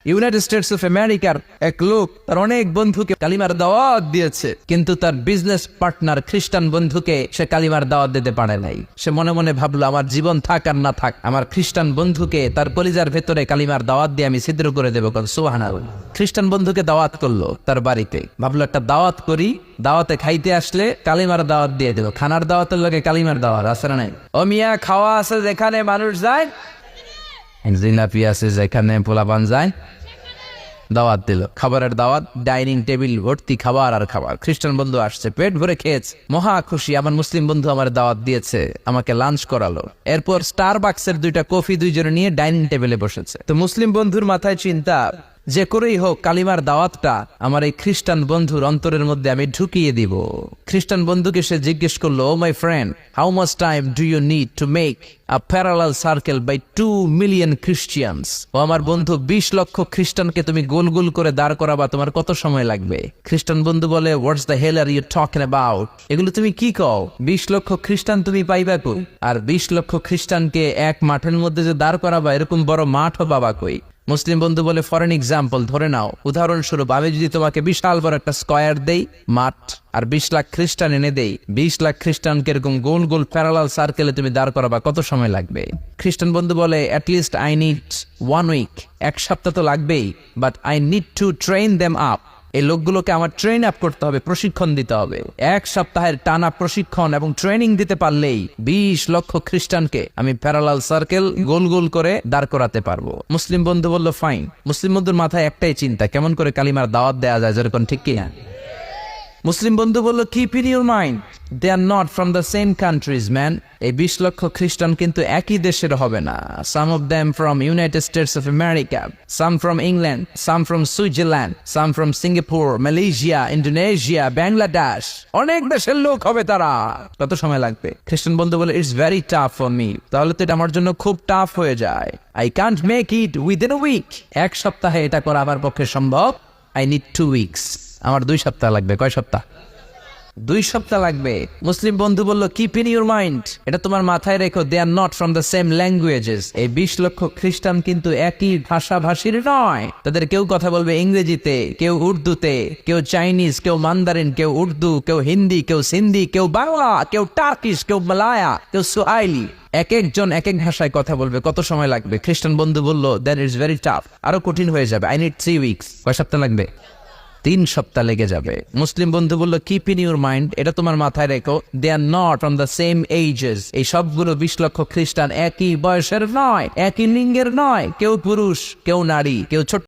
United States of আমেরিকার এক লোক তার অনেক বন্ধুকে কালিমার দাওয়াত দিয়েছে, কিন্তু তার বিজনেস পার্টনার খ্রিস্টান বন্ধুকে সে কালিমার দাওয়াত দিতে পারে নাই। সে মনে মনে ভাবলো, আমার জীবন থাক আর না থাক, আমার খ্রিস্টান বন্ধুকে তার কলিজার ভেতরে কালিমার দাওয়াত দিয়ে আমি ছিদ্র করে দেবো। সুবহানাল্লাহ। খ্রিস্টান বন্ধুকে দাওয়াত করলো তার বাড়িতে, ভাবলো একটা দাওয়াত করি, দাওয়াতে খাইতে আসলে কালিমার দাওয়াত দিয়ে দেবো। খানার দাওয়াতের লগে কালিমার দাওয়াত আছে না নাই? ও মিয়া, খাওয়া আছে যেখানে মানুষ যায়, জিলাপি আছে যেখানে পোলাপান যায়, দাওয়াত দিল, খাবারের দাওয়াত, ডাইনিং টেবিল ভর্তি খাবার আর খাবার। খ্রিস্টান বন্ধু আসছে, পেট ভরে খেয়েছে, মহা খুশি, আমার মুসলিম বন্ধু আমার দাওয়াত দিয়েছে, আমাকে লাঞ্চ করালো। এরপর স্টারবাক্সের 2টা কফি দুইজনে নিয়ে ডাইনিং টেবিলে বসেছে। তো মুসলিম বন্ধুর মাথায় চিন্তা, যে করেই হোক কালিমার দাওয়াতটা আমার এই খ্রিস্টান বন্ধুর অন্তরের মধ্যে আমি ঢুকিয়ে দিব। খ্রিস্টান বন্ধুকে সে জিজ্ঞেস করলো, oh my friend, how much time do you need to make a parallel circle by 2 million Christians? ও আমার বন্ধু, 20 লক্ষ খ্রিস্টানকে তুমি গোল গোল করে দাঁড় করাবা, তোমার কত সময় লাগবে? খ্রিস্টান বন্ধু বলে, what's the hell are you talking about? এগুলো তুমি কি কও? 20 লক্ষ খ্রিস্টান তুমি পাইবা কই? আর 20 লক্ষ খ্রিস্টানকে এক মাঠের মধ্যে যে দাঁড় করাবা, এরকম বড় মাঠও পাবা কই? মুসলিম বন্ধু বলে, ফর এন এক্সাম্পল, ধরে নাও, উদাহরণস্বরূপ, আমি যদি তোমাকে বিশাল বড় একটা স্কয়ার দেই, মাঠ, আর 20 লাখ খ্রিস্টান এনে দেই, 20 লাখ খ্রিস্টানকে এরকম গোল গোল প্যারালাল সার্কেলে তুমি দাঁড় করাবা, কত সময় লাগবে? খ্রিস্টান বন্ধু বলে, অ্যাটলিস্ট আই নিড 1 উইক, 1 সপ্তাহ তো লাগবেই, but I need to train them up. এই লোকগুলোকে আমার ট্রেন আপ করতে হবে, প্রশিক্ষণ দিতে হবে। 1 সপ্তাহের টানা প্রশিক্ষণ এবং ট্রেনিং দিতে পারলেই 20 লক্ষ খ্রিস্টানকে আমি প্যারালাল সার্কেল গোল গোল করে দাঁড় করাতে পারবো। মুসলিম বন্ধু বলল, ফাইন। মুসলিম বন্ধুর মাথায় একটাই চিন্তা, কেমন করে কালিমার দাওয়াত দেওয়া যায়, যেরকম, ঠিক কিনা? মুসলিম বন্ধু বলল, keep in your mind, they are not from the same countries man. এই 20 লক্ষ খ্রিস্টান কিন্তু একই দেশের হবে না। Some of them from United States of America, some from England, some from Switzerland, some from Singapore, Malaysia, Indonesia, Bangladesh, অনেক দেশের লোক হবে তারা। কত সময় লাগবে? খ্রিস্টান বন্ধু বলে, it's very tough for me. তাহলে তো এটা আমার জন্য খুব টাফ হয়ে যায়। I can't make it within a week. 1 সপ্তাহে এটা করা আমার পক্ষে সম্ভব। I need 2 weeks. আমার 2 সপ্তাহ লাগবে। কয় সপ্তাহ? 2 সপ্তাহ লাগবে। মুসলিম বন্ধু বলল, কিপ ইন ইউর মাইন্ড, এটা তোমার মাথায় রেখো, they are not from the same languages. এই 20 লক্ষ খ্রিস্টান কিন্তু একই ভাষাভাষীর নয়। তাদের কেউ কথা বলবে ইংরেজিতে, কেউ উর্দুতে, কেউ চাইনিজ, কেউ মান্দারিন, কেউ উর্দু, কেউ হিন্দি, কেউ সিন্ধি, কেউ বাংলা, কেউ টার্কিশ, কেউ মালায়া, কেউ সুয়াইলি। এক একজন এক এক ভাষায় কথা বলবে, কত সময় লাগবে? খ্রিস্টান বন্ধু বলল, দ্যাট ইজ ভেরি টাফ, আরো কঠিন হয়ে যাবে। I need 3 weeks. কয় সপ্তাহ লাগবে? 3 সপ্তাহ লেগে যাবে। মুসলিম বন্ধু বলল, কিপ ইন ইউর মাইন্ড, এটা তোমার মাথায় রেখো, they are not from the same ages. এই সবগুলো 20 লক্ষ খ্রিস্টান একই বয়সের নয়, একই লিঙ্গের নয়, কেউ পুরুষ, কেউ নারী, কেউ ছোট